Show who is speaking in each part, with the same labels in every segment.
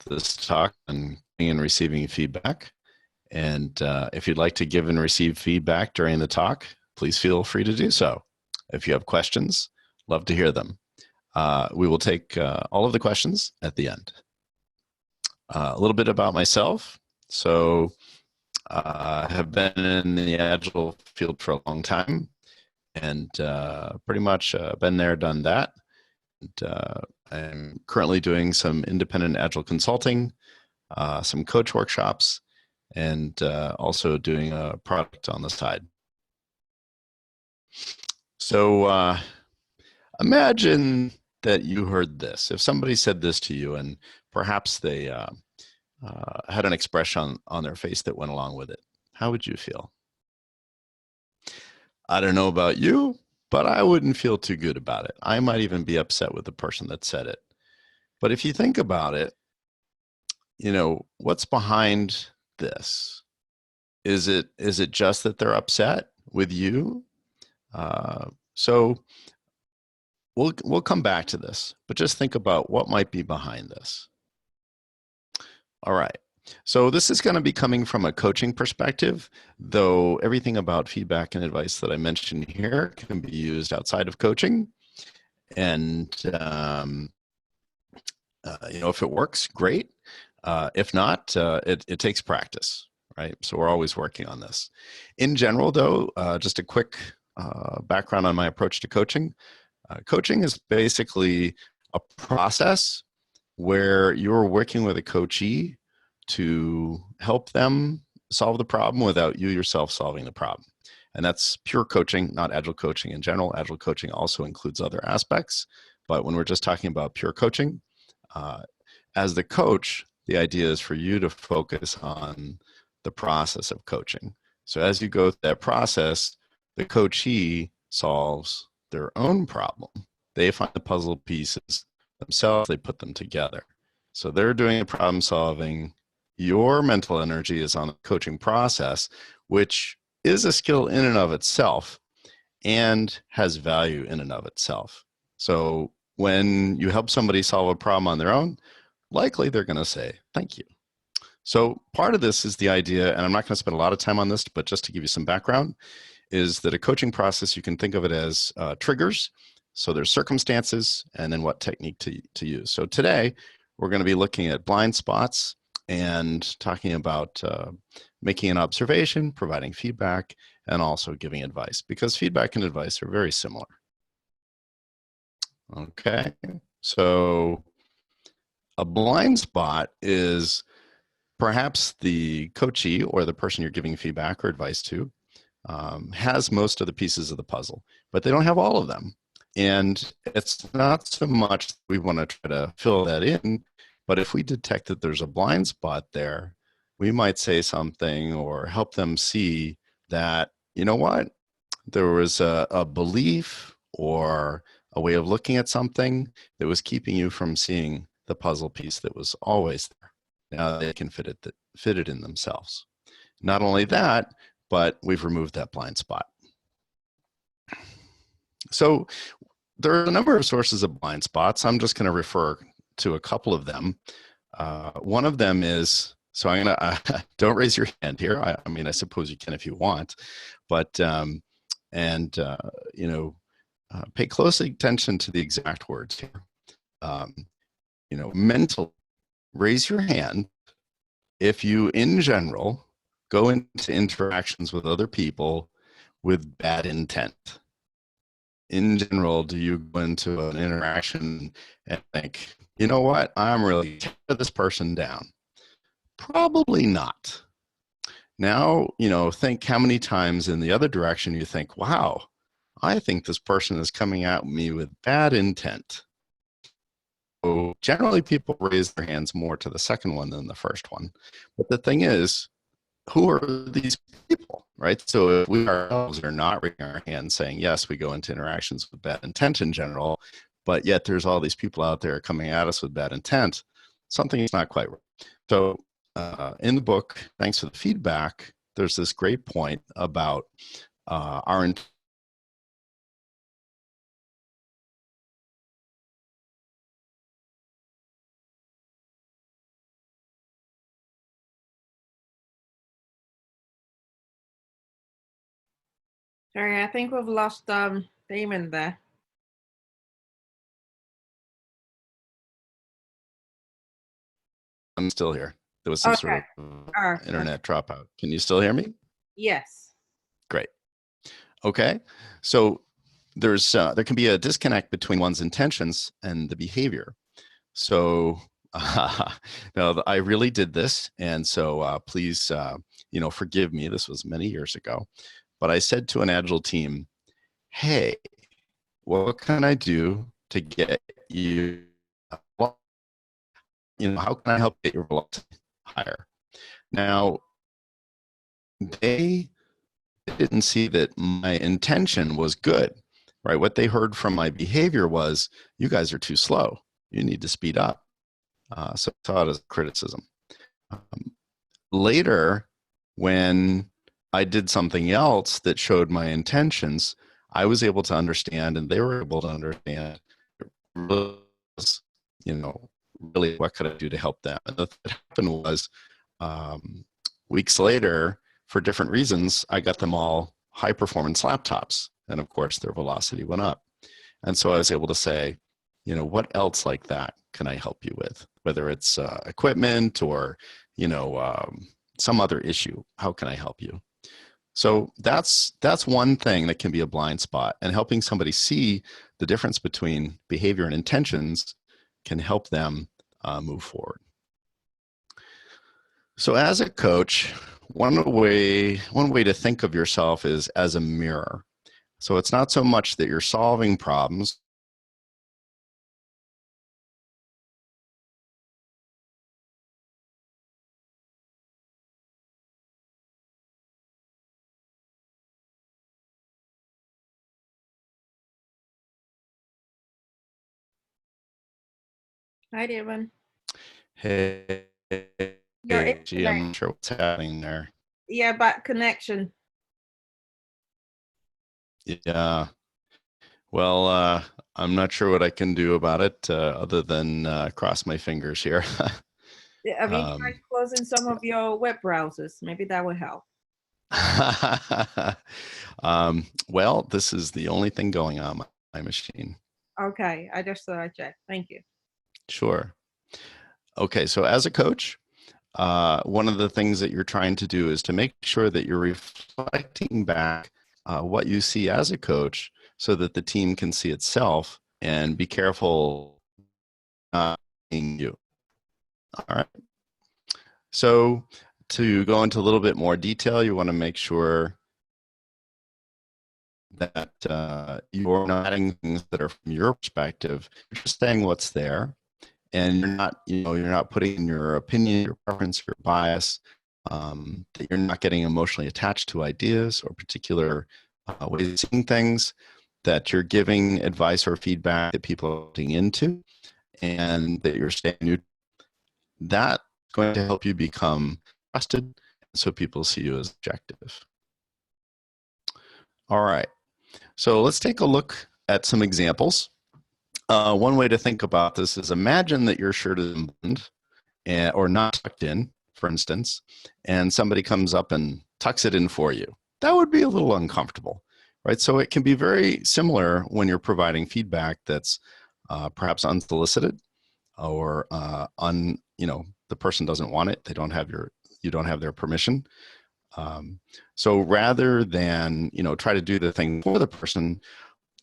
Speaker 1: this talk on giving and receiving feedback. And if you'd like to give and receive feedback during the talk, please feel free to do so. If you have questions, love to hear them. We will take all of the questions at the end. A little bit about myself. So I have been in the Agile field for a long time and pretty much been there, done that. And, I'm currently doing some independent Agile consulting, some coach workshops, and also doing a product on the side. So imagine that you heard this. If somebody said this to you and perhaps they had an expression on their face that went along with it, how would you feel? I don't know about you, but I wouldn't feel too good about it. I might even be upset with the person that said it. But if you think about it, you know, what's behind this? Is it just that they're upset with you? So we'll come back to this, but just think about what might be behind this. All right. So this is going to be coming from a coaching perspective, though everything about feedback and advice that I mentioned here can be used outside of coaching. And you know, if it works, great. If not, it takes practice, right? So we're always working on this. In general, though, just a quick background on my approach to coaching. Coaching is basically a process where you're working with a coachee to help them solve the problem without you yourself solving the problem. And that's pure coaching, not Agile coaching in general. Agile coaching also includes other aspects. But when we're just talking about pure coaching, as the coach, the idea is for you to focus on the process of coaching. So as you go through that process, the coachee solves their own problem. They find the puzzle pieces themselves, they put them together. So they're doing the problem solving. Your mental energy is on the coaching process, which is a skill in and of itself and has value in and of itself. So when you help somebody solve a problem on their own, likely they're going to say, thank you. So part of this is the idea, and I'm not going to spend a lot of time on this, but just to give you some background, is that a coaching process, you can think of it as triggers. So there's circumstances and then what technique to use. So today, we're going to be looking at blind spots and talking about making an observation, providing feedback, and also giving advice, because feedback and advice are very similar. Okay, so a blind spot is perhaps the coachee or the person you're giving feedback or advice to has most of the pieces of the puzzle, but they don't have all of them. And it's not so much we want to try to fill that in, but if we detect that there's a blind spot there, we might say something or help them see that, you know what, there was a belief or a way of looking at something that was keeping you from seeing the puzzle piece that was always there. Now they can fit it in themselves. Not only that, but we've removed that blind spot. So there are a number of sources of blind spots. I'm just going to refer to a couple of them. One of them is, so I'm going to, don't raise your hand here. I mean, I suppose you can if you want, but, you know, pay close attention to the exact words here. You know, mentally, raise your hand if you, in general, go into interactions with other people with bad intent. In general, do you go into an interaction and think, you know what, I'm really tearing this person down? Probably not. Now, you know, think how many times in the other direction you think, wow, I think this person is coming at me with bad intent. So generally, people raise their hands more to the second one than the first one. But the thing is, who are these people, right? So if we ourselves are not raising our hands saying, yes, we go into interactions with bad intent in general, but yet there's all these people out there coming at us with bad intent, something is not quite right. So in the book, thanks for the feedback, there's this great point about our
Speaker 2: Sorry, I think we've lost Damon there.
Speaker 1: I'm still here. There was some sort
Speaker 2: Okay.
Speaker 1: of
Speaker 2: Okay.
Speaker 1: internet dropout. Can you still hear me?
Speaker 2: Yes.
Speaker 1: Great. Okay. So there can be a disconnect between one's intentions and the behavior. So no, I really did this, and so please, forgive me. This was many years ago, but I said to an Agile team, "Hey, what can I do to get you? How can I help get your velocity higher?" Now, they didn't see that my intention was good, right? What they heard from my behavior was, "You guys are too slow. You need to speed up." So I saw it as criticism. Um, Later, when I did something else that showed my intentions, I was able to understand, and they were able to understand, you know, really what could I do to help them. And what happened was, um, weeks later, for different reasons, I got them all high performance laptops. And of course, their velocity went up. And so I was able to say, what else like that can I help you with? Whether it's equipment or, you know, um, some other issue, how can I help you? So that's one thing that can be a blind spot, and helping somebody see the difference between behavior and intentions can help them move forward. So as a coach, one way to think of yourself is as a mirror. So it's not so much that you're solving problems.
Speaker 2: Hi, Damon.
Speaker 1: Hey,
Speaker 2: Your
Speaker 1: gee, I'm
Speaker 2: internet.
Speaker 1: not sure what's happening there.
Speaker 2: Yeah, bad connection.
Speaker 1: Yeah. Well, I'm not sure what I can do about it other than cross my fingers here.
Speaker 2: Have you tried
Speaker 1: um,
Speaker 2: closing some of your web browsers? Maybe that will help.
Speaker 1: well, this is the only thing going on my machine.
Speaker 2: Okay, I just thought I'd check. Thank you.
Speaker 1: Sure. Okay, so as a coach, one of the things that you're trying to do is to make sure that you're reflecting back what you see as a coach so that the team can see itself and be careful not being you. All right. So to go into a little bit more detail, you want to make sure that you're not adding things that are from your perspective. You're just saying what's there, and you're not putting in your opinion, your preference, your bias. That you're not getting emotionally attached to ideas or particular ways of seeing things. That you're giving advice or feedback that people are looking into, and that you're staying neutral. That's going to help you become trusted, so people see you as objective. All right. So let's take a look at some examples. One way to think about this is imagine that your shirt is unbuttoned or not tucked in, for instance, and somebody comes up and tucks it in for you. That would be a little uncomfortable, right? So it can be very similar when you're providing feedback that's perhaps unsolicited or the person doesn't want it. You don't have their permission. So rather than try to do the thing for the person,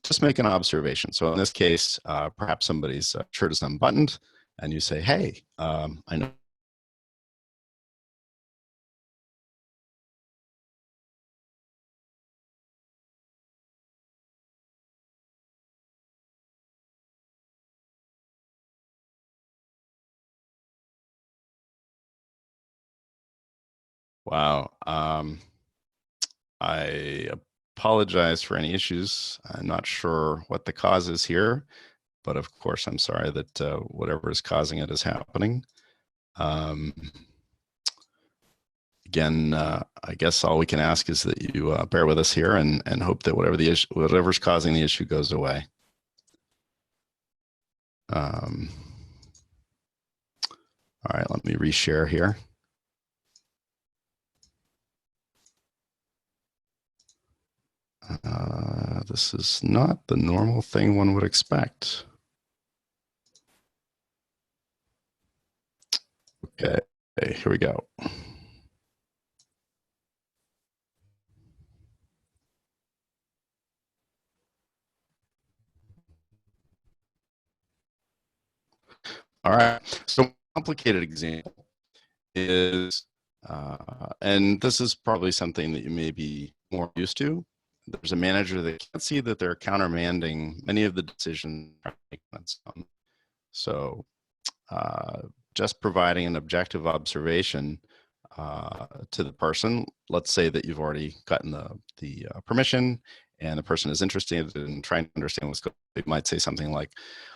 Speaker 1: just make an observation. So in this case, perhaps somebody's shirt is unbuttoned, and you say, "Hey, I know." Wow. I apologize for any issues. I'm not sure what the cause is here, but of course, I'm sorry that whatever is causing it is happening. Um, Again, I guess all we can ask is that you bear with us here and hope that whatever's causing the issue goes away. Um, all right, let me reshare here. this is not the normal thing one would expect. Okay, here we go. All right, so complicated example is, and this is probably something that you may be more used to. There's a manager that can't see that they're countermanding many of the decisions. So just providing an objective observation to the person. Let's say that you've already gotten the permission and the person is interested in trying to understand what's going on. They might say something like,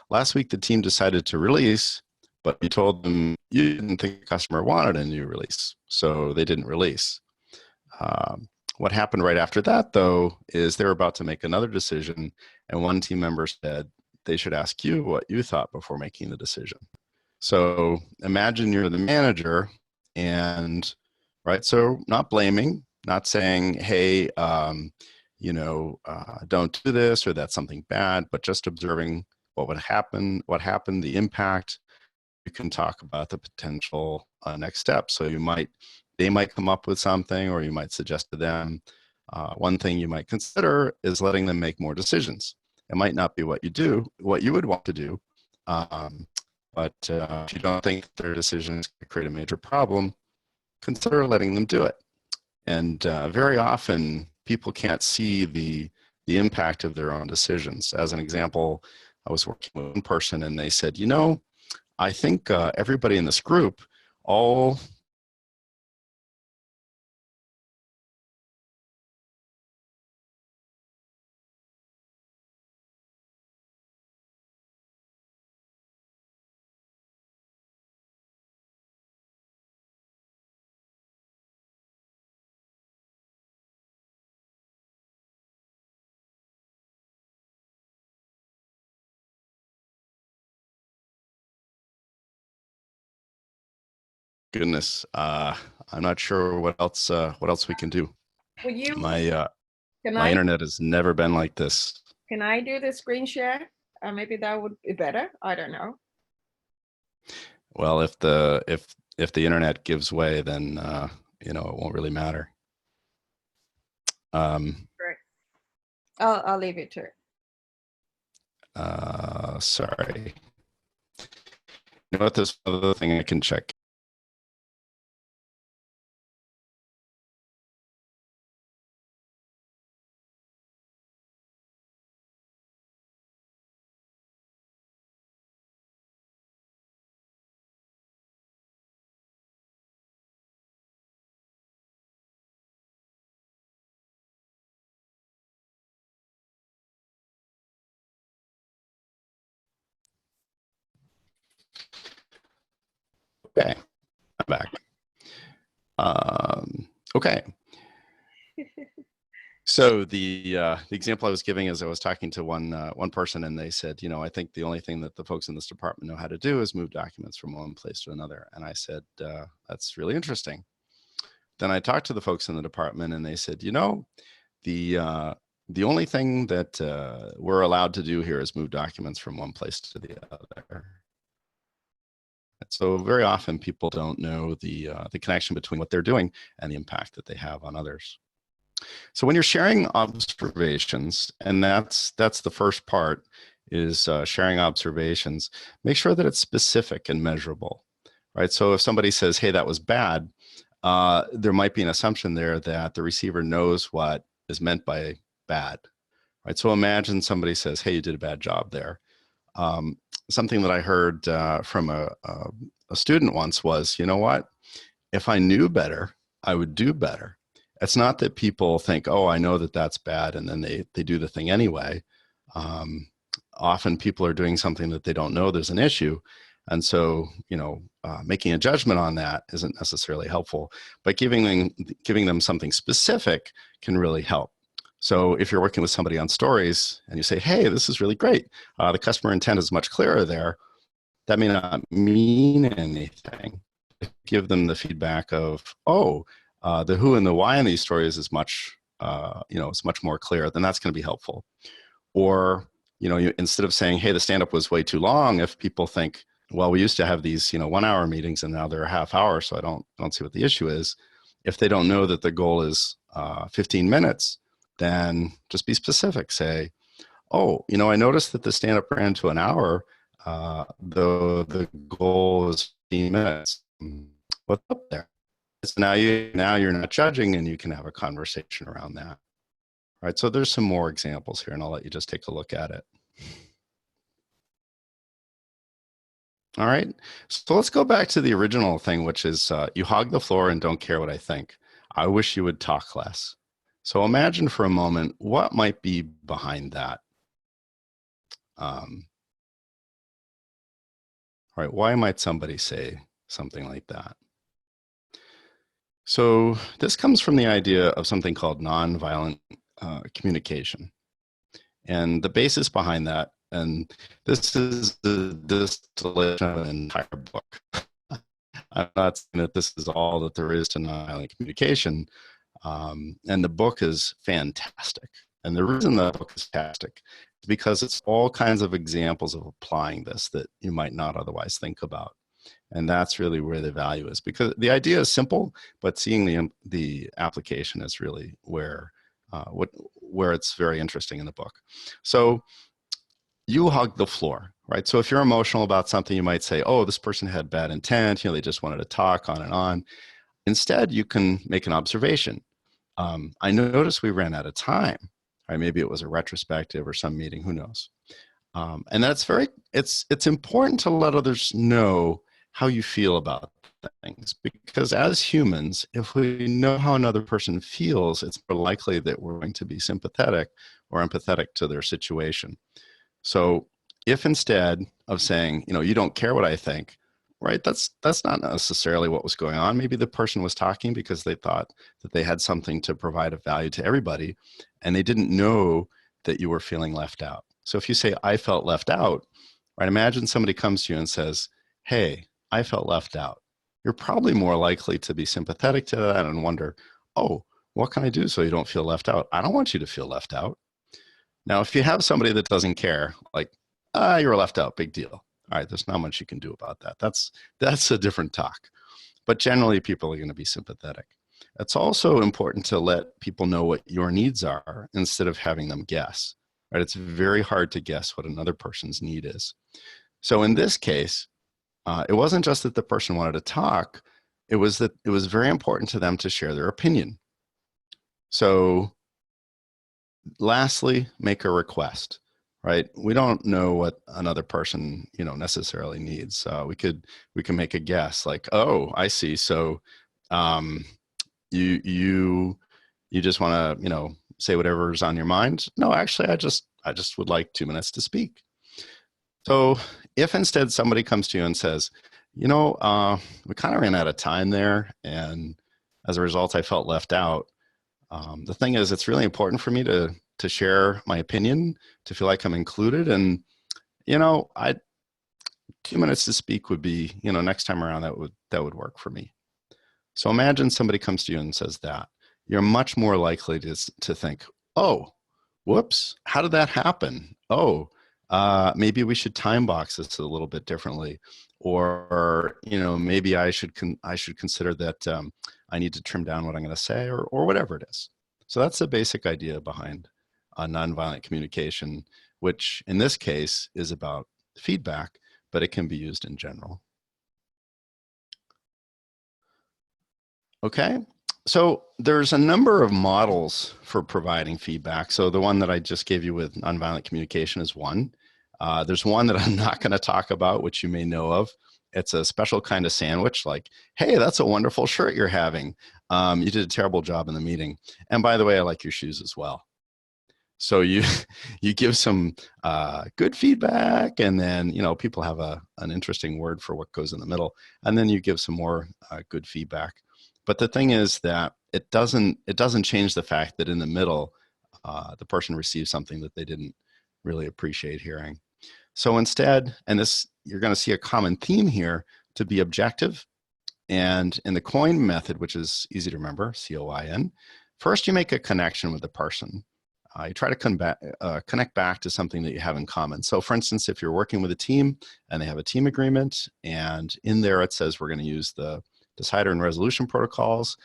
Speaker 1: last week the team decided to release, but you told them you didn't think the customer wanted a new release, so they didn't release. What happened right after that, though, is they're about to make another decision, and one team member said they should ask you what you thought before making the decision. So imagine you're the manager, and right, so not blaming, not saying, hey, don't do this or that's something bad, but just observing what happened, the impact. You can talk about the potential next steps. So they might come up with something, or you might suggest to them. One thing you might consider is letting them make more decisions. It might not be what you would want to do, but if you don't think their decisions could create a major problem, consider letting them do it. And very often, people can't see the impact of their own decisions. As an example, I was working with one person, and they said, I think everybody in this group all goodness, I'm not sure what else we can do.
Speaker 2: Will you,
Speaker 1: My
Speaker 2: can
Speaker 1: my
Speaker 2: I,
Speaker 1: internet has never been like this.
Speaker 2: can I do the screen share? Maybe that would be better. I don't know.
Speaker 1: Well, if the internet gives way, then it won't really matter.
Speaker 2: Great. I'll leave it to it.
Speaker 1: Sorry. You know what? This other thing I can check. Okay, I'm back. Okay. So the example I was giving is I was talking to one person, and they said, I think the only thing that the folks in this department know how to do is move documents from one place to another. And I said, that's really interesting. Then I talked to the folks in the department, and they said, the only thing that we're allowed to do here is move documents from one place to the other. So very often people don't know the connection between what they're doing and the impact that they have on others. So when you're sharing observations, and that's the first part, is sharing observations, make sure that it's specific and measurable, right? So if somebody says, hey, that was bad, there might be an assumption there that the receiver knows what is meant by bad, right? So imagine somebody says, hey, you did a bad job there. Something that I heard from a student once was, you know what? If I knew better, I would do better. It's not that people think, oh, I know that that's bad, and then they do the thing anyway. Often people are doing something that they don't know there's an issue. And so, making a judgment on that isn't necessarily helpful, but giving them something specific can really help. So if you're working with somebody on stories and you say, hey, this is really great, the customer intent is much clearer there, that may not mean anything. Give them the feedback of, oh, the who and the why in these stories is much is much more clear, then that's going to be helpful. Or, instead of saying, hey, the stand-up was way too long, if people think, well, we used to have these, 1 hour meetings and now they're a half hour, so I don't see what the issue is. If they don't know that the goal is 15 minutes, then just be specific. Say, oh, I noticed that the stand-up ran to an hour, though the goal is 15 minutes. What's up there? So now you're not judging, and you can have a conversation around that. All right, so there's some more examples here, and I'll let you just take a look at it. All right, so let's go back to the original thing, which is you hog the floor and don't care what I think. I wish you would talk less. So imagine for a moment what might be behind that. All right, why might somebody say something like that? So this comes from the idea of something called nonviolent communication. And the basis behind that, and this is the distillation of an entire book. I'm not saying that this is all that there is to nonviolent communication. And the book is fantastic. And the reason the book is fantastic is because it's all kinds of examples of applying this that you might not otherwise think about. And that's really where the value is, because the idea is simple, but seeing the application is really where it's very interesting in the book. So you hug the floor, right? So if you're emotional about something, you might say, oh, this person had bad intent, they just wanted to talk on and on. Instead, you can make an observation. I noticed we ran out of time, right? Maybe it was a retrospective or some meeting, who knows? And that's it's important to let others know how you feel about things, because as humans, if we know how another person feels, it's more likely that we're going to be sympathetic or empathetic to their situation. So if instead of saying, you don't care what I think, right, that's not necessarily what was going on. Maybe the person was talking because they thought that they had something to provide of value to everybody, and they didn't know that you were feeling left out. So if you say, I felt left out, right, imagine somebody comes to you and says, hey, I felt left out. You're probably more likely to be sympathetic to that and wonder, oh, what can I do so you don't feel left out? I don't want you to feel left out. Now, if you have somebody that doesn't care, like, you're left out, big deal. All right, there's not much you can do about that. That's a different talk. But generally, people are going to be sympathetic. It's also important to let people know what your needs are instead of having them guess. Right? It's very hard to guess what another person's need is. So in this case, it wasn't just that the person wanted to talk, it was that it was very important to them to share their opinion. So lastly, make a request, right? We don't know what another person, necessarily needs. We can make a guess like, oh, I see. So you just want to, say whatever's on your mind. No, actually, I just would like 2 minutes to speak. So if instead somebody comes to you and says, we kind of ran out of time there, and as a result, I felt left out. The thing is, it's really important for me to share my opinion, to feel like I'm included. And, 2 minutes to speak would be, next time around, that would work for me. So imagine somebody comes to you and says that. You're much more likely to think, oh, whoops, how did that happen? Oh, maybe we should time box this a little bit differently, or maybe I should consider that I need to trim down what I'm going to say, or whatever it is. So that's the basic idea behind nonviolent communication, which in this case is about feedback, but it can be used in general. Okay. So there's a number of models for providing feedback. So the one that I just gave you with nonviolent communication is one. There's one that I'm not going to talk about, which you may know of. It's a special kind of sandwich, like, hey, that's a wonderful shirt you're having. You did a terrible job in the meeting. And by the way, I like your shoes as well. So you give some good feedback, and then people have an interesting word for what goes in the middle, and then you give some more good feedback. But the thing is that it doesn't change the fact that in the middle, the person receives something that they didn't really appreciate hearing. So instead, and this, you're going to see a common theme here, to be objective. And in the COIN method, which is easy to remember, COIN, First, you make a connection with the person. You try to connect back to something that you have in common. So for instance, if you're working with a team and they have a team agreement, and in there it says we're going to use the decider and resolution protocols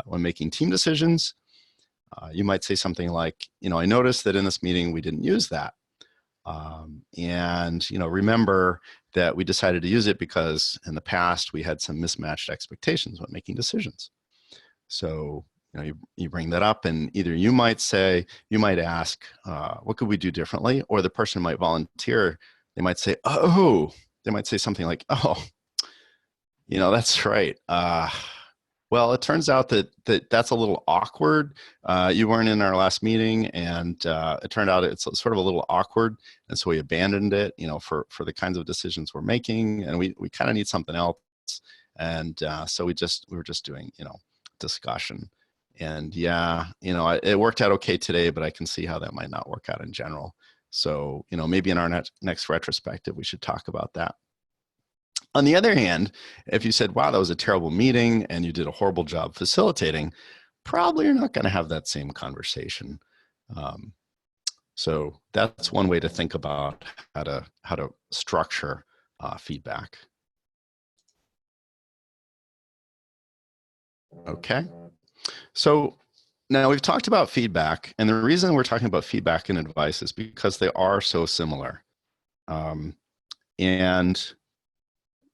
Speaker 1: when making team decisions, you might say something like, I noticed that in this meeting we didn't use that. And remember that we decided to use it because in the past we had some mismatched expectations when making decisions. So you bring that up, and either you might ask, what could we do differently? Or the person might volunteer. They might say, they might say something like, that's right. Well, it turns out that's a little awkward. You weren't in our last meeting, and it turned out it's sort of a little awkward, and so we abandoned it, for the kinds of decisions we're making, and we kind of need something else. And so we were just doing, discussion. And yeah, it worked out okay today, but I can see how that might not work out in general. So, maybe in our next retrospective, we should talk about that. On the other hand, if you said, wow, that was a terrible meeting and you did a horrible job facilitating, probably you're not going to have that same conversation. So that's one way to think about how to structure feedback. Okay. So now we've talked about feedback, and the reason we're talking about feedback and advice is because they are so similar. And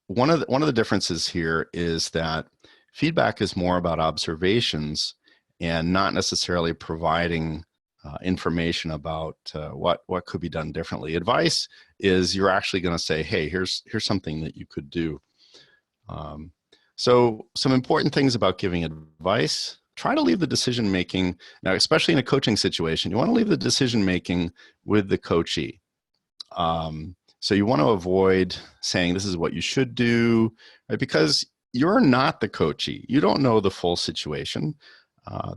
Speaker 1: one of the differences here is that feedback is more about observations and not necessarily providing information about what could be done differently. Advice is you're actually going to say, hey, here's something that you could do. So some important things about giving advice: try to leave the decision making, now especially in a coaching situation, you want to leave the decision making with the coachee. So you want to avoid saying this is what you should do, right? Because you're not the coachee. You don't know the full situation.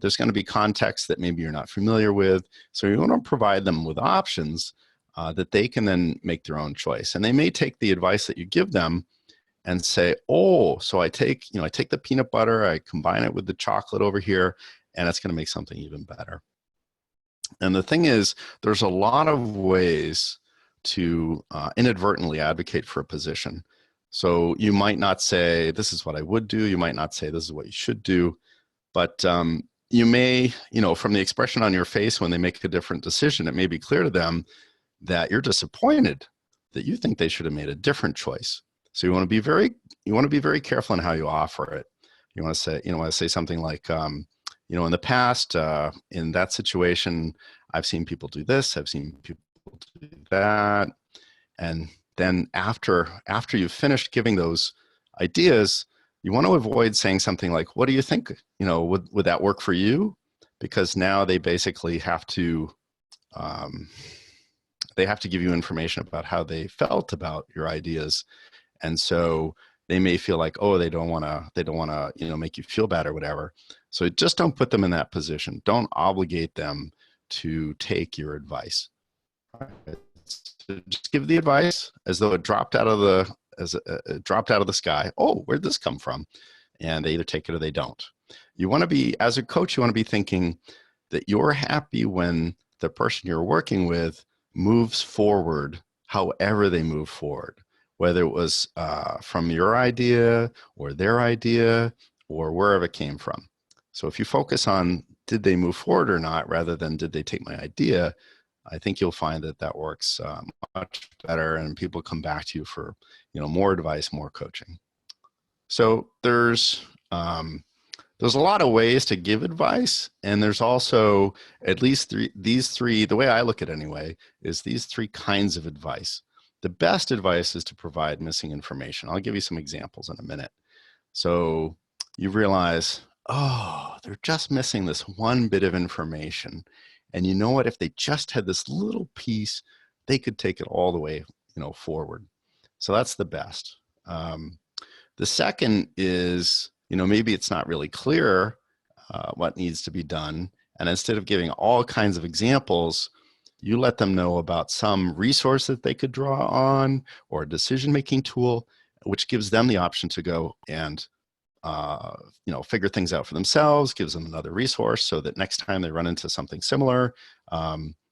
Speaker 1: There's going to be context that maybe you're not familiar with. So you want to provide them with options that they can then make their own choice. And they may take the advice that you give them and say, oh, so I take the peanut butter, I combine it with the chocolate over here, and it's going to make something even better. And the thing is, there's a lot of ways to inadvertently advocate for a position. So you might not say, this is what I would do. You might not say, this is what you should do. But you may, from the expression on your face when they make a different decision, it may be clear to them that you're disappointed, that you think they should have made a different choice. So you want to be very careful in how you offer it. You want to say something like, in the past, in that situation, I've seen people do this, I've seen people do that. And then after you've finished giving those ideas, you want to avoid saying something like, what do you think? Would that work for you? Because now they basically have to give you information about how they felt about your ideas. And so they may feel like, oh, they don't want to, make you feel bad or whatever. So just don't put them in that position. Don't obligate them to take your advice. So just give the advice as though it dropped out of the sky. Oh, where'd this come from? And they either take it or they don't. You want to be, as a coach, you want to be thinking that you're happy when the person you're working with moves forward, however they move forward, whether it was from your idea or their idea or wherever it came from. So if you focus on did they move forward or not, rather than did they take my idea, I think you'll find that works much better, and people come back to you for more advice, more coaching. So there's a lot of ways to give advice, and there's also at least these three, the way I look at it anyway, is these three kinds of advice. The best advice is to provide missing information. I'll give you some examples in a minute. So you realize, oh, they're just missing this one bit of information. And you know what? If they just had this little piece, they could take it all the way, forward. So that's the best. The second is, maybe it's not really clear what needs to be done. And instead of giving all kinds of examples, you let them know about some resource that they could draw on or a decision-making tool, which gives them the option to go and figure things out for themselves, gives them another resource so that next time they run into something similar,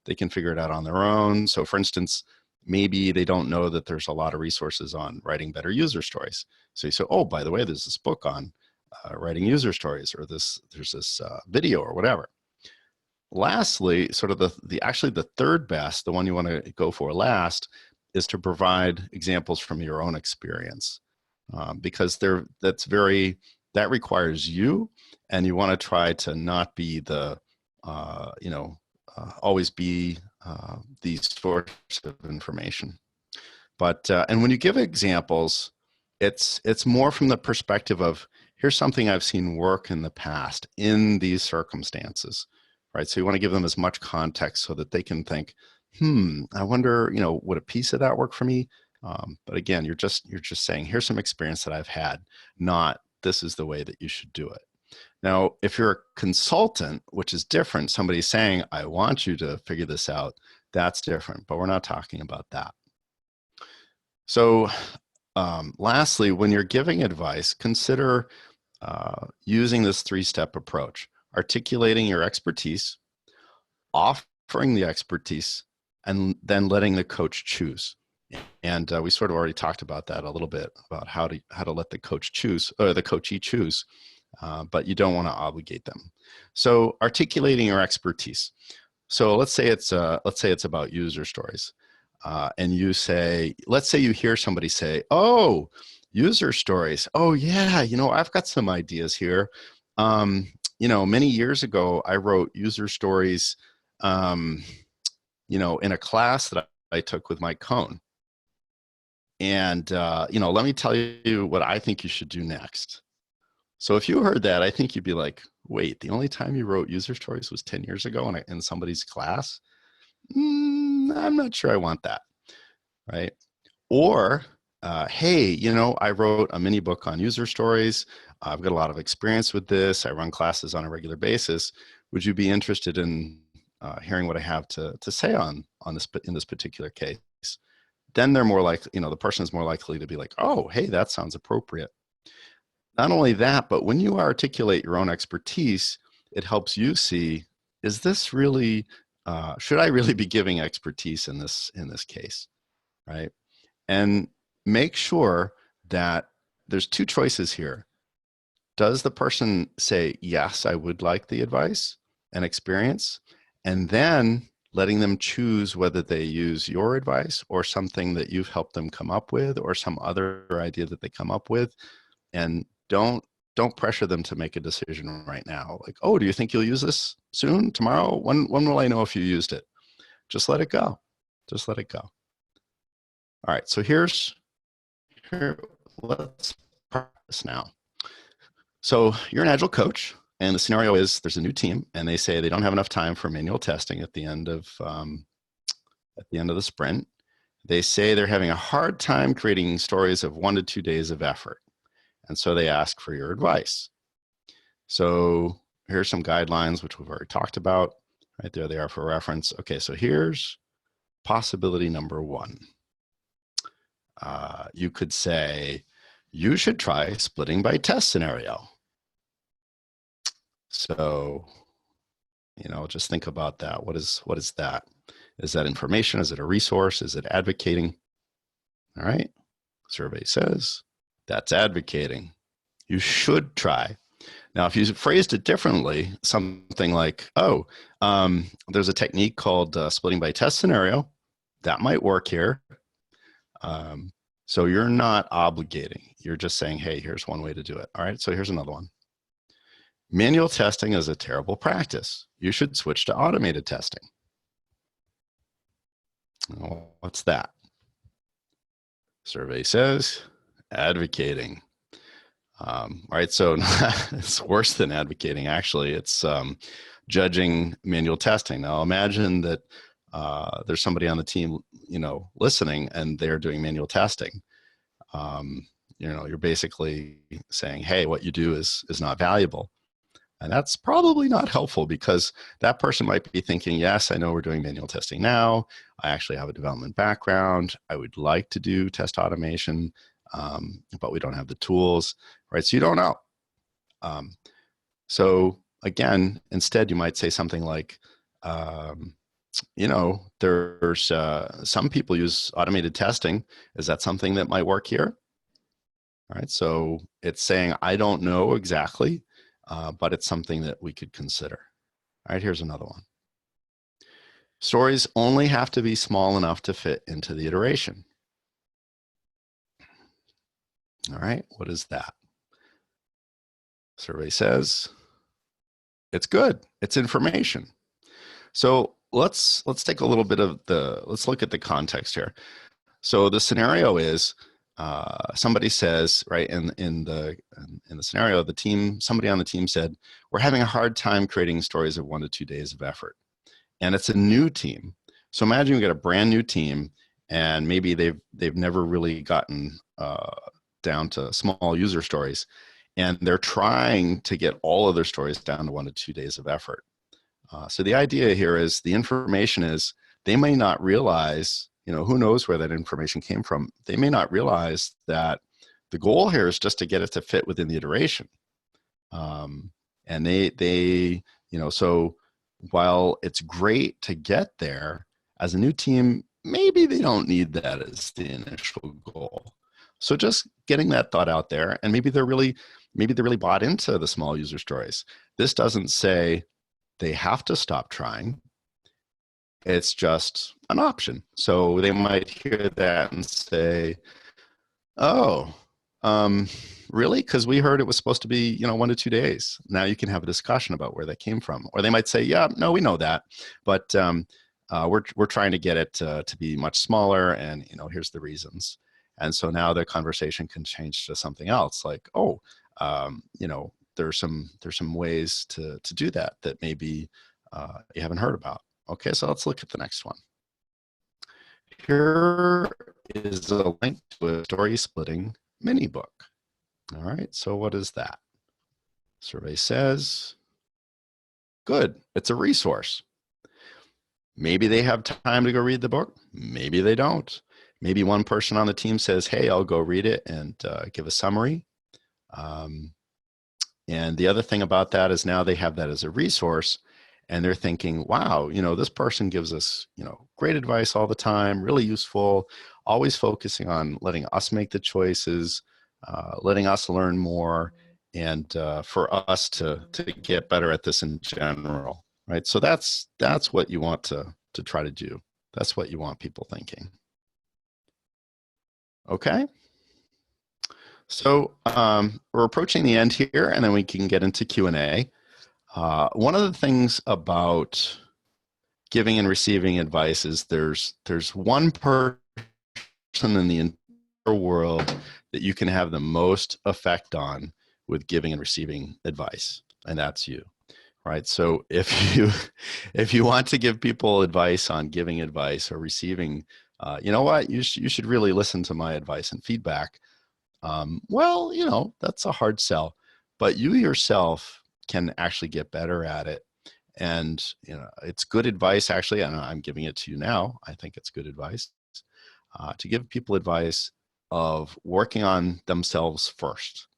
Speaker 1: they can figure it out on their own. So for instance, maybe they don't know that there's a lot of resources on writing better user stories. So you say, oh, by the way, there's this book on writing user stories, or there's this video or whatever. Lastly, sort of the third best, the one you want to go for last, is to provide examples from your own experience, because that requires you, and you want to try to not be the always be the source of information. But and when you give examples, it's more from the perspective of, here's something I've seen work in the past in these circumstances, right? So you want to give them as much context so that they can think, I wonder, would a piece of that work for me? But again, you're just saying, here's some experience that I've had, not this is the way that you should do it. Now, if you're a consultant, which is different, somebody's saying, I want you to figure this out, that's different, but we're not talking about that. So lastly, when you're giving advice, consider using this three-step approach: articulating your expertise, offering the expertise, and then letting the coach choose. And we sort of already talked about that a little bit, about how to let the coach choose, or the coachee choose, but you don't want to obligate them. So articulating your expertise. So let's say it's about user stories, and you say, let's say you hear somebody say, "Oh, user stories. Oh yeah, I've got some ideas here. Many years ago, I wrote user stories, in a class that I took with my cone. And, let me tell you what I think you should do next." So if you heard that, I think you'd be like, wait, the only time you wrote user stories was 10 years ago in somebody's class? I'm not sure I want that, right? Or, hey, I wrote a mini book on user stories. I've got a lot of experience with this. I run classes on a regular basis. Would you be interested in hearing what I have to say on this, in this particular case? Then they're more likely, the person is more likely to be like, oh, hey, that sounds appropriate. Not only that, but when you articulate your own expertise, it helps you see, is this really, should I really be giving expertise in this case, right? And make sure that there's two choices here. Does the person say, yes, I would like the advice and experience? And then letting them choose whether they use your advice or something that you've helped them come up with, or some other idea that they come up with. And don't pressure them to make a decision right now. Like, oh, do you think you'll use this soon, tomorrow? When will I know if you used it? Just let it go. Just let it go. All right, so let's practice now. So you're an Agile coach, and the scenario is there's a new team, and they say they don't have enough time for manual testing at the end of the sprint. They say they're having a hard time creating stories of 1 to 2 days of effort. And so they ask for your advice. So here's some guidelines, which we've already talked about. Right there they are for reference. Okay, so here's possibility number 1. You could say, you should try splitting by test scenario. So, just think about that. What is that? Is that information? Is it a resource? Is it advocating? All right. Survey says that's advocating. You should try. Now, if you phrased it differently, something like, oh, there's a technique called splitting by test scenario. That might work here. So you're not obligating. You're just saying, hey, here's one way to do it. All right, so here's another one. Manual testing is a terrible practice. You should switch to automated testing. Well, what's that? Survey says advocating. Right, so it's worse than advocating, actually. It's judging manual testing. Now imagine that there's somebody on the team, listening, and they're doing manual testing. You're basically saying, hey, what you do is not valuable. And that's probably not helpful, because that person might be thinking, yes, I know we're doing manual testing now. I actually have a development background. I would like to do test automation, but we don't have the tools, right? So you don't know. Um, so again, instead, you might say something like, there's some people use automated testing. Is that something that might work here? All right, so it's saying, I don't know exactly, but it's something that we could consider. All right, here's another one. Stories only have to be small enough to fit into the iteration. All right, what is that? Survey says it's good. It's information. So let's take a little bit of let's look at the context here. So the scenario is somebody says, right, in the scenario, somebody on the team said, we're having a hard time creating stories of 1 to 2 days of effort. And it's a new team. So imagine you get a brand new team, and maybe they've never really gotten down to small user stories, and they're trying to get all of their stories down to 1 to 2 days of effort. So the idea here is the information is they may not realize, who knows where that information came from. They may not realize that the goal here is just to get it to fit within the iteration. And so while it's great to get there, as a new team, maybe they don't need that as the initial goal. So just getting that thought out there, and maybe they're really bought into the small user stories. This doesn't say they have to stop trying. It's just an option. So they might hear that and say, oh, really? Because we heard it was supposed to be, 1 to 2 days. Now you can have a discussion about where that came from. Or they might say, yeah, no, we know that, but we're trying to get it to be much smaller, and here's the reasons. And so now the conversation can change to something else, like, oh, there's some ways to do that maybe you haven't heard about. Okay, so let's look at the next one. Here is a link to a story splitting mini book. All right, so what is that? Survey says, good, it's a resource. Maybe they have time to go read the book. Maybe they don't. Maybe one person on the team says, hey, I'll go read it and give a summary. And the other thing about that is now they have that as a resource, and they're thinking, wow, this person gives us, great advice all the time, really useful, always focusing on letting us make the choices, letting us learn more, and for us to get better at this in general, right? So that's what you want to try to do. That's what you want people thinking. Okay. So we're approaching the end here, and then we can get into Q&A. One of the things about giving and receiving advice is there's one person in the entire world that you can have the most effect on with giving and receiving advice, and that's you, right? So if you want to give people advice on giving advice or receiving, you know what, you should really listen to my advice and feedback. Well, that's a hard sell, but you yourself can actually get better at it. And, it's good advice, actually, and I'm giving it to you now. I think it's good advice to give people advice of working on themselves first.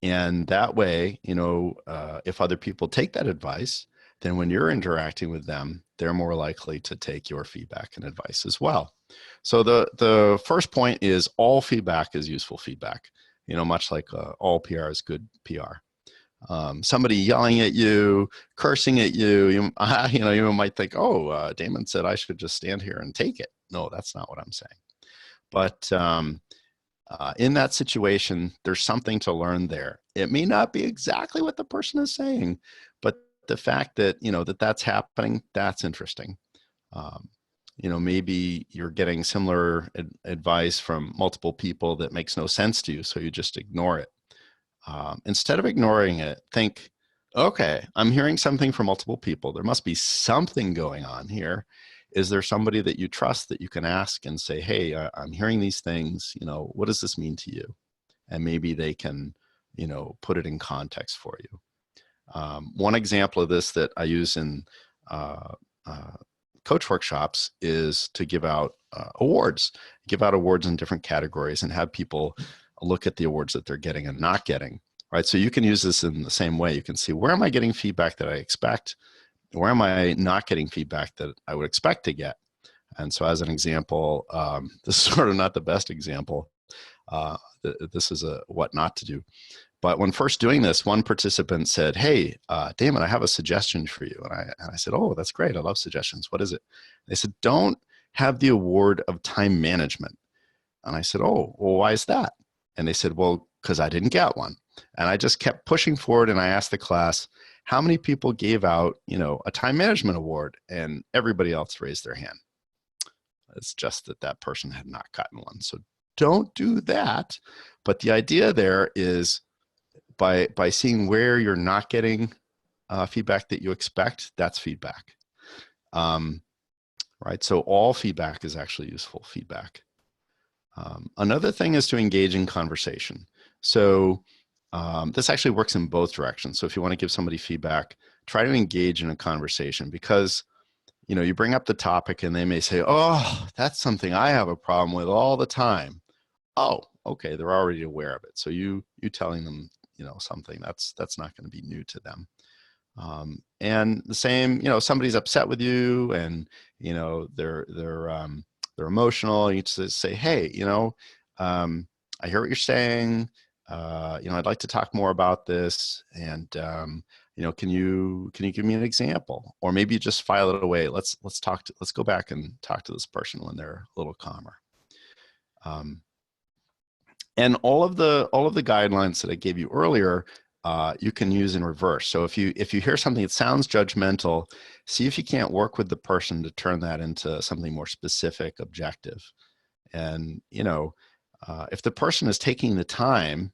Speaker 1: And that way, if other people take that advice, then when you're interacting with them, they're more likely to take your feedback and advice as well. So the first point is all feedback is useful feedback, much like all PR is good PR. Somebody yelling at you, cursing at you, you might think, oh, Damon said I should just stand here and take it. No, that's not what I'm saying. But in that situation, there's something to learn there. It may not be exactly what the person is saying, but the fact that, that's happening, that's interesting. Maybe you're getting similar advice from multiple people that makes no sense to you, so you just ignore it. Instead of ignoring it, think, okay, I'm hearing something from multiple people. There must be something going on here. Is there somebody that you trust that you can ask and say, hey, I'm hearing these things, what does this mean to you? And maybe they can, put it in context for you. One example of this that I use in coach workshops is to give out awards in different categories and have people look at the awards that they're getting and not getting. right? So you can use this in the same way. You can see, where am I getting feedback that I expect? Where am I not getting feedback that I would expect to get? And so as an example, this is sort of not the best example. This is a what not to do. But when first doing this, one participant said, "Hey, Damon, I have a suggestion for you." And I said, "Oh, that's great. I love suggestions. What is it?" They said, "Don't have the award of time management." And I said, "Oh, well, why is that?" And they said, "Well, because I didn't get one." And I just kept pushing forward, and I asked the class, how many people gave out, a time management award? And everybody else raised their hand. It's just that that person had not gotten one. So don't do that. But the idea there is, by seeing where you're not getting feedback that you expect, that's feedback. Right? So all feedback is actually useful feedback. Another thing is to engage in conversation. So this actually works in both directions. So if you want to give somebody feedback, try to engage in a conversation, because you bring up the topic and they may say, "Oh, that's something I have a problem with all the time." Oh, okay, they're already aware of it. So you telling them something that's not going to be new to them. And the same, somebody's upset with you, and they're emotional. You just say, "Hey, I hear what you're saying. I'd like to talk more about this, and can you give me an example?" Or maybe you just file it away. Let's go back and talk to this person when they're a little calmer. And all of the guidelines that I gave you earlier, you can use in reverse. So if you hear something that sounds judgmental, see if you can't work with the person to turn that into something more specific, objective. And if the person is taking the time,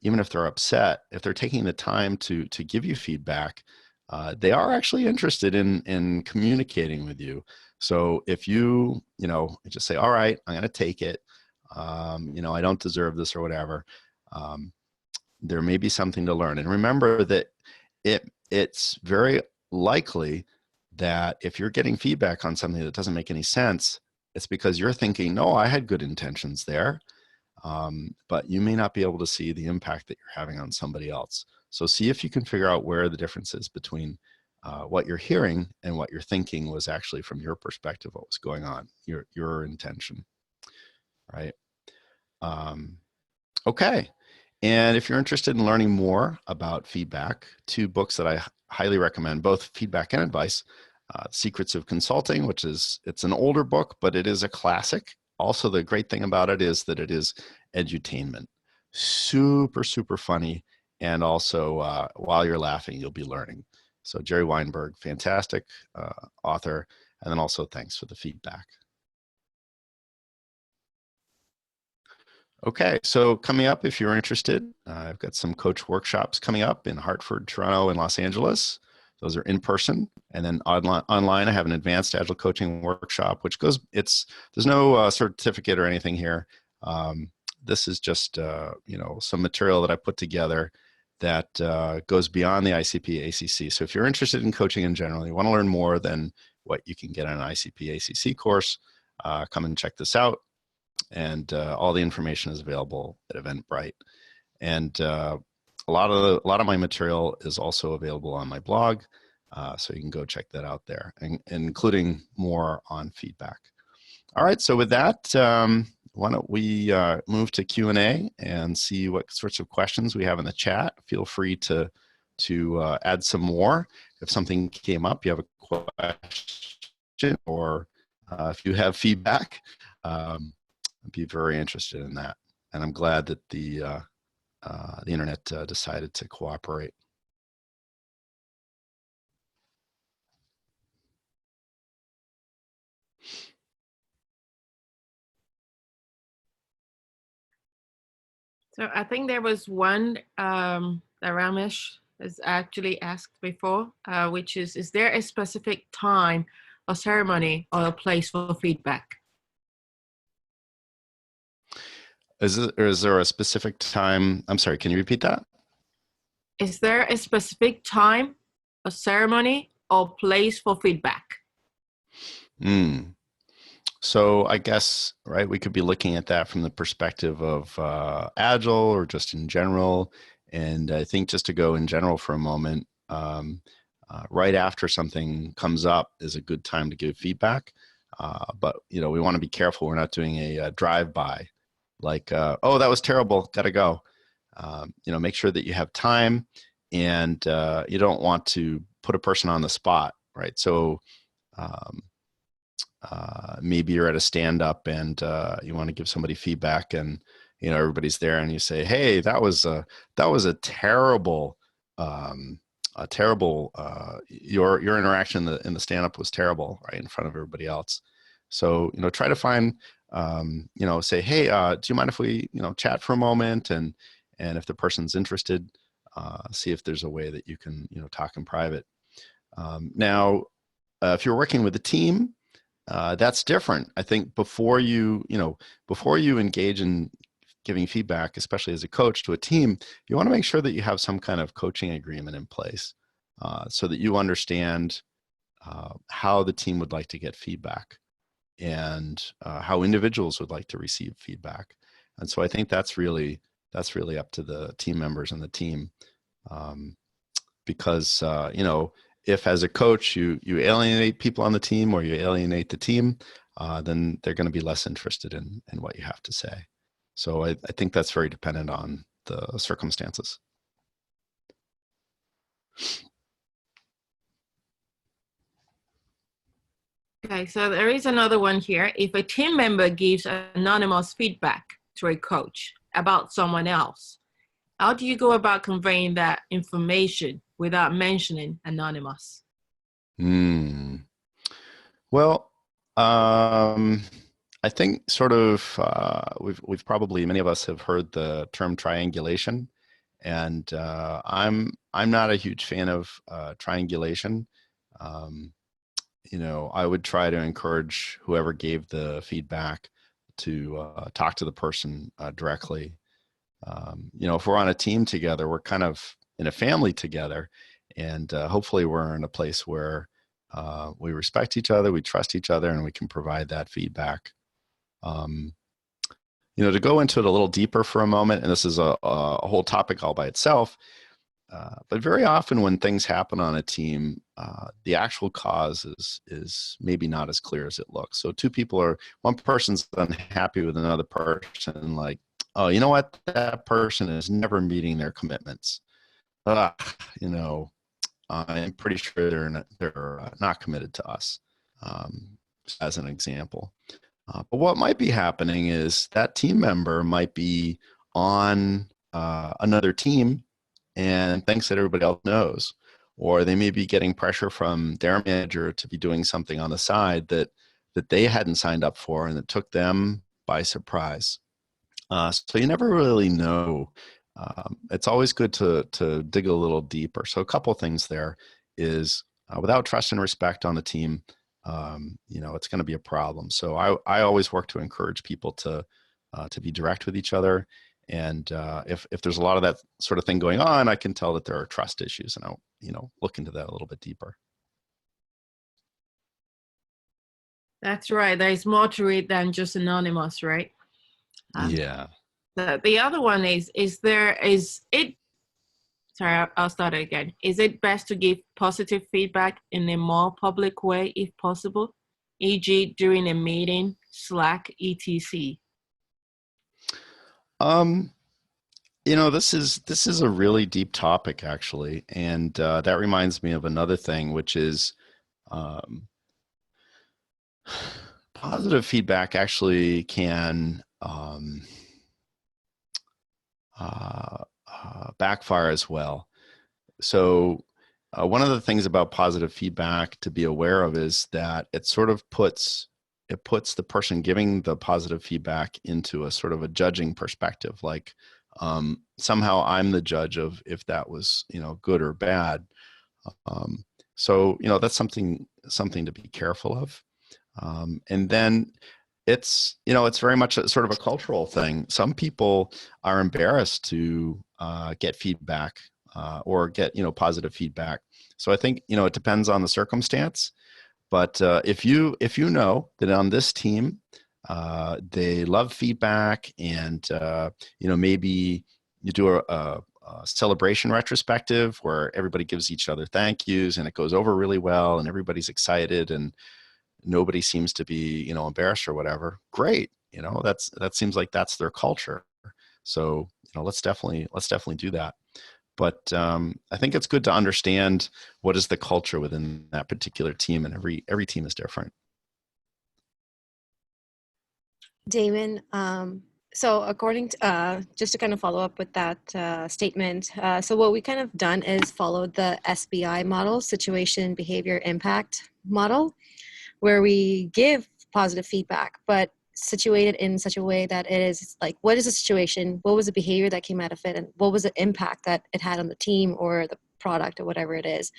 Speaker 1: even if they're upset, if they're taking the time to give you feedback, they are actually interested in communicating with you. So if you just say, "All right, I'm going to take it. I don't deserve this," or whatever, there may be something to learn. And remember that it's very likely that if you're getting feedback on something that doesn't make any sense, it's because you're thinking, "No, I had good intentions there." But you may not be able to see the impact that you're having on somebody else. So see if you can figure out where the difference is between what you're hearing and what you're thinking was actually, from your perspective, what was going on, your intention, right? Okay. And if you're interested in learning more about feedback, two books that I highly recommend, both feedback and advice. Secrets of Consulting, it's an older book, but it is a classic. Also, the great thing about it is that it is edutainment. Super, super funny. And also, while you're laughing, you'll be learning. So Jerry Weinberg, fantastic author. And then also, thanks for the feedback. Okay, so coming up, if you're interested, I've got some coach workshops coming up in Hartford, Toronto, and Los Angeles. Those are in person, and then online I have an advanced agile coaching workshop, which there's no certificate or anything here. This is just some material that I put together that goes beyond the ICP ACC. So if you're interested in coaching in general, you want to learn more than what you can get on an ICP ACC course, come and check this out. And all the information is available at Eventbrite. And a lot of my material is also available on my blog, so you can go check that out there, and including more on feedback. All right, so with that, why don't we move to Q&A and see what sorts of questions we have in the chat. Feel free to add some more. If something came up, you have a question, or if you have feedback, I'd be very interested in that. And I'm glad that the internet decided to cooperate.
Speaker 2: So I think there was one that Ramesh has actually asked before, which is there a specific time or ceremony or a place for feedback?
Speaker 1: Is there a specific time? I'm sorry, can you repeat that?
Speaker 2: Is there a specific time, a ceremony, or place for feedback?
Speaker 1: So I guess, right, we could be looking at that from the perspective of Agile or just in general. And I think just to go in general for a moment, right after something comes up is a good time to give feedback. But we want to be careful. We're not doing a drive-by, like, oh, that was terrible, gotta go. Make sure that you have time, and you don't want to put a person on the spot, right? So um, maybe you're at a stand-up and you want to give somebody feedback, and everybody's there, and you say, "Hey, that was a terrible, your interaction in the stand-up was terrible," right in front of everybody else. So try to find, say, "Hey, do you mind if we chat for a moment?" And if the person's interested, see if there's a way that you can talk in private. Now, if you're working with a team, that's different. I think before you engage in giving feedback, especially as a coach to a team, you want to make sure that you have some kind of coaching agreement in place, so that you understand how the team would like to get feedback, and how individuals would like to receive feedback. And so I think that's really up to the team members and the team, because if as a coach you alienate people on the team, or you alienate the team, then they're going to be less interested in what you have to say. So I think that's very dependent on the circumstances.
Speaker 2: Okay, so there is another one here. If a team member gives anonymous feedback to a coach about someone else, how do you go about conveying that information without mentioning anonymous?
Speaker 1: Well, I think sort of we've probably, many of us have heard the term triangulation, and I'm not a huge fan of triangulation. I would try to encourage whoever gave the feedback to talk to the person directly. If we're on a team together, we're kind of in a family together, and hopefully we're in a place where we respect each other, we trust each other, and we can provide that feedback. To go into it a little deeper for a moment, and this is a whole topic all by itself, but very often when things happen on a team, the actual cause is maybe not as clear as it looks. So one person's unhappy with another person, like, oh, you know what? That person is never meeting their commitments. I'm pretty sure they're not committed to us, as an example. But what might be happening is that team member might be on another team and thinks that everybody else knows, or they may be getting pressure from their manager to be doing something on the side that they hadn't signed up for, and that took them by surprise. So you never really know. It's always good to dig a little deeper. So a couple things there is, without trust and respect on the team, it's going to be a problem. So I always work to encourage people to be direct with each other. And if there's a lot of that sort of thing going on, I can tell that there are trust issues, and I'll look into that a little bit deeper.
Speaker 2: That's right. There's more to it than just anonymous, right?
Speaker 1: Yeah.
Speaker 2: The other one is it, sorry, I'll start again. Is it best to give positive feedback in a more public way if possible, e.g. during a meeting, Slack, etc.?
Speaker 1: This is a really deep topic, actually, and that reminds me of another thing, which is positive feedback actually can backfire as well. So one of the things about positive feedback to be aware of is that it sort of puts the person giving the positive feedback into a sort of a judging perspective, like somehow I'm the judge of if that was good or bad. So that's something to be careful of. And then it's very much a sort of a cultural thing. Some people are embarrassed to get feedback or get positive feedback. So I think it depends on the circumstance. But if you know that on this team they love feedback, and maybe you do celebration retrospective where everybody gives each other thank yous and it goes over really well and everybody's excited and nobody seems to be, embarrassed or whatever, great. That seems like that's their culture. So, let's definitely do that. But I think it's good to understand what is the culture within that particular team, and every team is different.
Speaker 3: Damon, so according to, just to kind of follow up with that statement, so what we kind of done is followed the SBI model, situation, behavior, impact model, where we give positive feedback, but situated in such a way that it is like, what is the situation? What was the behavior that came out of it? And what was the impact that it had on the team or the product or whatever it is?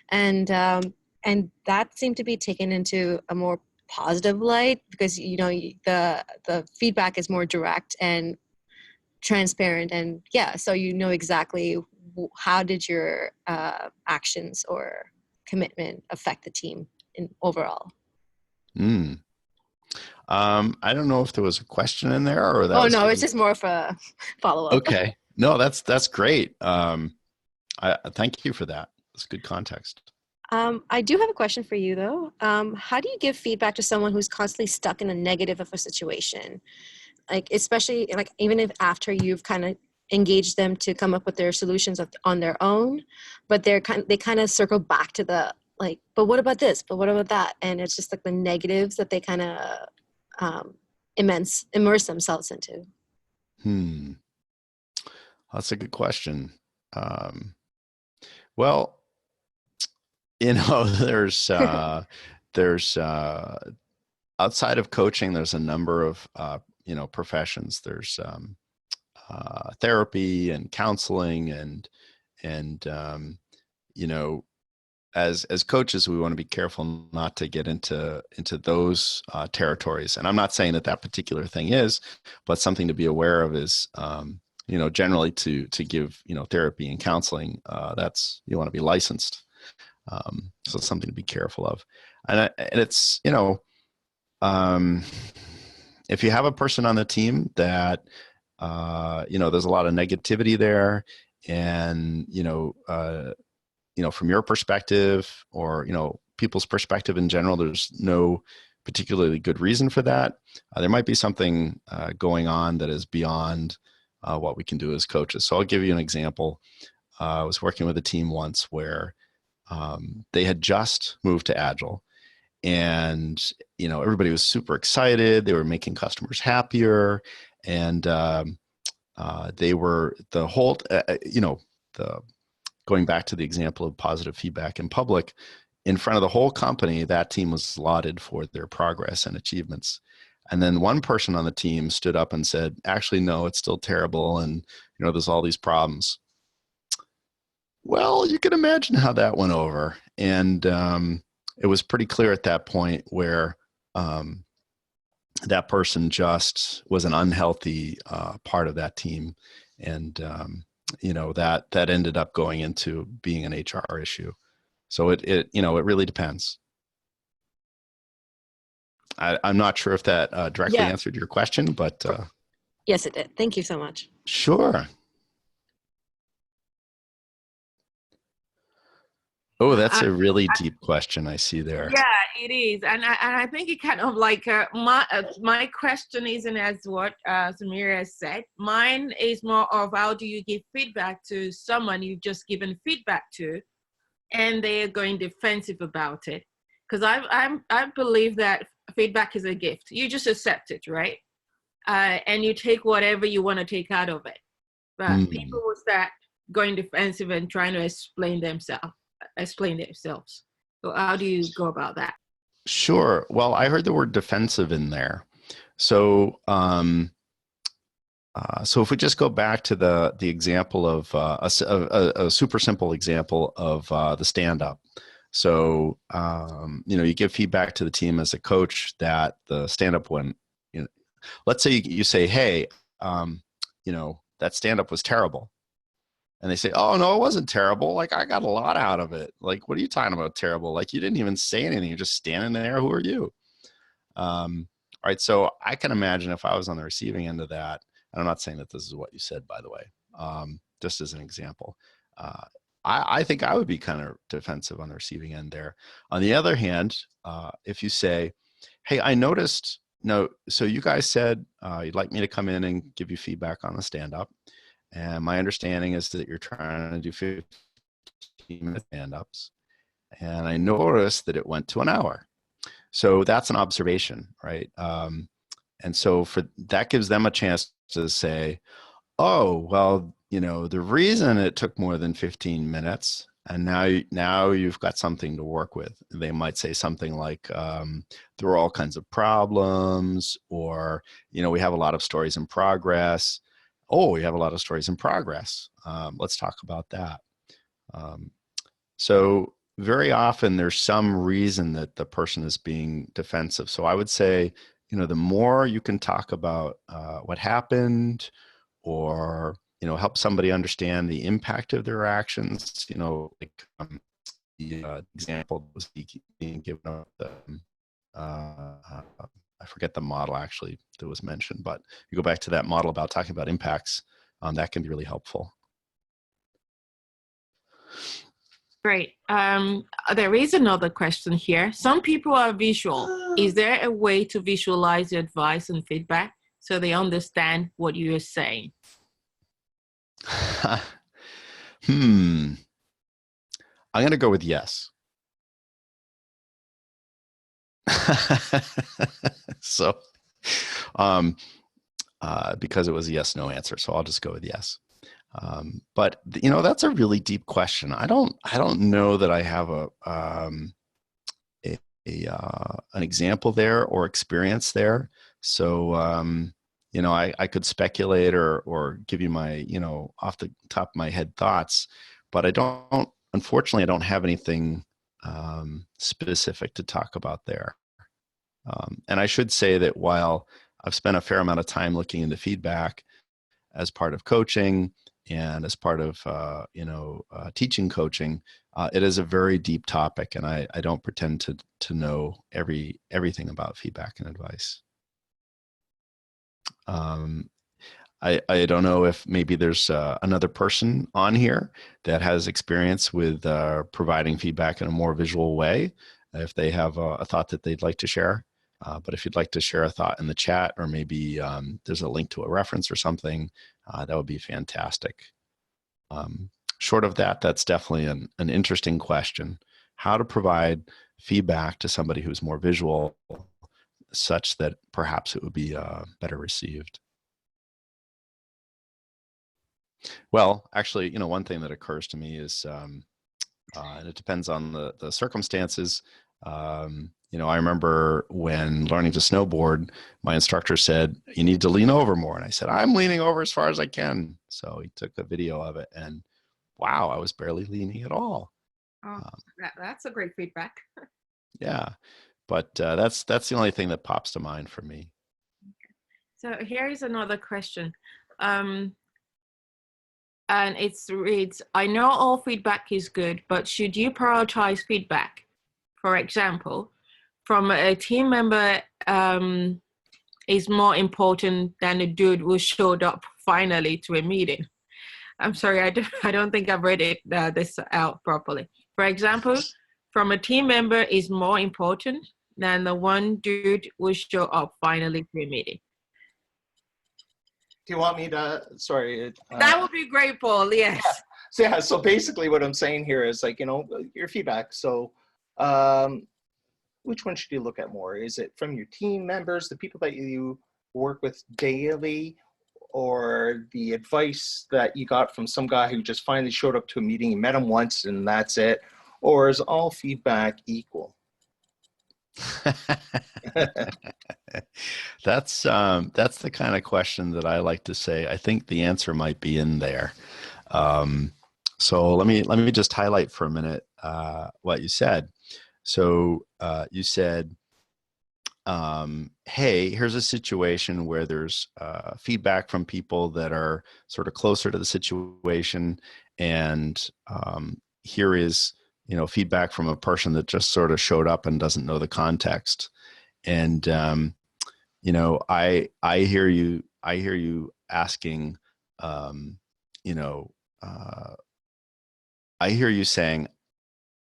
Speaker 3: And that seemed to be taken into a more positive light because, the feedback is more direct and transparent. And yeah, so exactly how did your actions or commitment affect the team in overall.
Speaker 1: I don't know if there was a question in there or that
Speaker 3: Oh
Speaker 1: was
Speaker 3: no, it's just more of a follow-up.
Speaker 1: Okay. No, that's great. I thank you for that. That's good context.
Speaker 3: I do have a question for you though. How do you give feedback to someone who's constantly stuck in a negative of a situation? Like, especially like even if after you've kind of engaged them to come up with their solutions on their own, but they kind of circle back to the like, but what about this? But what about that? And it's just like the negatives that they kind of immerse themselves into.
Speaker 1: That's a good question. Well, there's outside of coaching, there's a number of professions. There's therapy and counseling and as coaches, we want to be careful not to get into those territories. And I'm not saying that particular thing is, but something to be aware of is, generally to give, therapy and counseling, that's, you want to be licensed. So it's something to be careful of. And it's, if you have a person on the team that, there's a lot of negativity there and, from your perspective or, people's perspective in general, there's no particularly good reason for that. There might be something going on that is beyond what we can do as coaches. So I'll give you an example. I was working with a team once where they had just moved to Agile and, everybody was super excited. They were making customers happier and they were the whole, going back to the example of positive feedback in public, in front of the whole company, that team was lauded for their progress and achievements. And then one person on the team stood up and said, actually, no, it's still terrible. And, there's all these problems. Well, you can imagine how that went over. And it was pretty clear at that point where that person just was an unhealthy part of that team. And, that ended up going into being an HR issue. So it really depends. I'm not sure if that directly answered your question, but
Speaker 3: yes, it did. Thank you so much.
Speaker 1: Sure. Oh, that's a really deep question I see there.
Speaker 2: Yeah, it is, and I think it kind of like my question isn't as what Samira has said. Mine is more of how do you give feedback to someone you've just given feedback to, and they are going defensive about it. Because I believe that feedback is a gift. You just accept it, right? And you take whatever you want to take out of it. But people will start going defensive and trying to explain themselves. So how do you go about that?
Speaker 1: Sure. Well, I heard the word defensive in there. So, so if we just go back to the example of a super simple example of the stand-up. So, you give feedback to the team as a coach that the stand-up went, let's say you say, hey, that stand-up was terrible. And they say, oh, no, it wasn't terrible. Like, I got a lot out of it. Like, what are you talking about terrible? Like, you didn't even say anything. You're just standing there. Who are you? All right. So I can imagine if I was on the receiving end of that, and I'm not saying that this is what you said, by the way. just as an example. I think I would be kind of defensive on the receiving end there. On the other hand, if you say, hey, I noticed, no, so you guys said you'd like me to come in and give you feedback on the stand-up. And my understanding is that you're trying to do 15-minute stand-ups. And I noticed that it went to an hour. So that's an observation, right? And so that gives them a chance to say, oh, well, the reason it took more than 15 minutes, and now you've got something to work with. They might say something like, there are all kinds of problems, or, we have a lot of stories in progress. Oh, we have a lot of stories in progress. Let's talk about that. So very often there's some reason that the person is being defensive. So I would say, the more you can talk about what happened, or help somebody understand the impact of their actions, like the example that was being given of the I forget the model actually that was mentioned, but you go back to that model about talking about impacts, that can be really helpful.
Speaker 2: Great. There is another question here. Some people are visual. Is there a way to visualize the advice and feedback so they understand what you are saying?
Speaker 1: I'm going to go with yes. So, because it was a yes/no answer, so I'll just go with yes. But that's a really deep question. I don't know that I have an example there or experience there. So, I could speculate or give you my, off the top of my head thoughts, but unfortunately, I don't have anything specific to talk about there. And I should say that while I've spent a fair amount of time looking into feedback as part of coaching and as part of, teaching coaching, it is a very deep topic, and I don't pretend to know everything about feedback and advice. I don't know if maybe there's another person on here that has experience with providing feedback in a more visual way, if they have a thought that they'd like to share. But if you'd like to share a thought in the chat, or maybe there's a link to a reference or something, that would be fantastic. Short of that, that's definitely an interesting question. How to provide feedback to somebody who's more visual, such that perhaps it would be better received. Well, actually, one thing that occurs to me is, and it depends on the circumstances. I remember when learning to snowboard, my instructor said, you need to lean over more. And I said, I'm leaning over as far as I can. So he took a video of it, and wow, I was barely leaning at all.
Speaker 2: Oh, that's a great feedback.
Speaker 1: Yeah, but that's the only thing that pops to mind for me.
Speaker 2: So here is another question. And it reads, I know all feedback is good, but should you prioritize feedback? For example, from a team member is more important than a dude who showed up finally to a meeting. I'm sorry, I don't think I've read this out properly. For example, from a team member is more important than the one dude who show up finally to a meeting.
Speaker 4: Do you want me to, sorry.
Speaker 2: That would be great, Paul, yes.
Speaker 4: Yeah. So basically what I'm saying here is your feedback. So which one should you look at more? Is it from your team members, the people that you work with daily, or the advice that you got from some guy who just finally showed up to a meeting, you met him once and that's it? Or is all feedback equal?
Speaker 1: That's the kind of question that I like to say, I think the answer might be in there. So let me just highlight for a minute what you said. So you said, hey, here's a situation where there's feedback from people that are sort of closer to the situation, and here is feedback from a person that just sort of showed up and doesn't know the context. And I hear you asking, I hear you saying,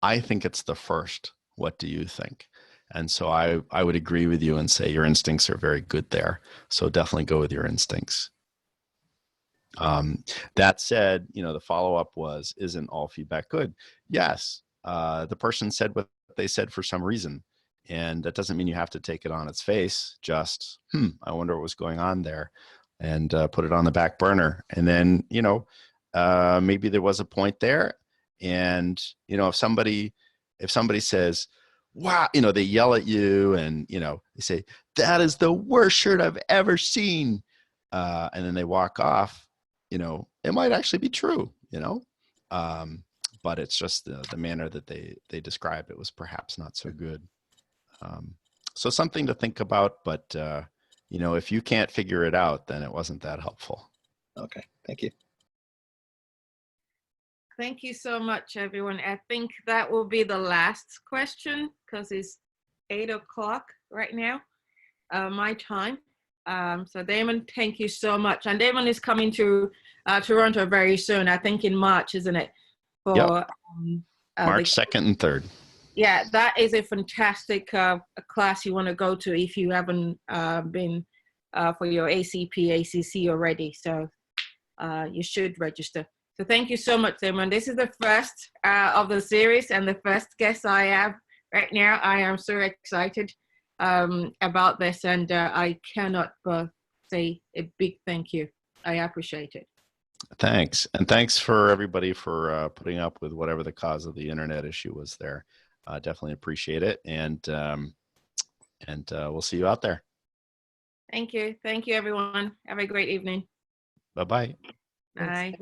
Speaker 1: I think it's the first. What do you think? And so I would agree with you and say your instincts are very good there. So definitely go with your instincts. That said, the follow-up was, isn't all feedback good? Yes. The person said what they said for some reason. And that doesn't mean you have to take it on its face. Just, I wonder what was going on there, and put it on the back burner. And then, maybe there was a point there. And, if somebody says, wow, they yell at you and, they say, that is the worst shirt I've ever seen. And then they walk off, it might actually be true, but it's just the manner that they describe it was perhaps not so good. So something to think about, but if you can't figure it out, then it wasn't that helpful.
Speaker 4: Okay, thank you.
Speaker 2: Thank you so much, everyone. I think that will be the last question because it's 8 o'clock right now, my time. So Damon, thank you so much. And Damon is coming to Toronto very soon. I think in March, isn't it? For
Speaker 1: yep. March 2nd and 3rd.
Speaker 2: Yeah, that is a fantastic class you want to go to if you haven't been for your ACP, ACC already. So you should register. So thank you so much, Damon. This is the first of the series and the first guest I have right now. I am so excited about this, and I cannot but say a big thank you. I appreciate it.
Speaker 1: Thanks. And thanks for everybody for putting up with whatever the cause of the internet issue was there. Definitely appreciate it. And we'll see you out there.
Speaker 2: Thank you. Thank you, everyone. Have a great evening.
Speaker 1: Bye-bye.
Speaker 2: Bye.
Speaker 3: Thanks.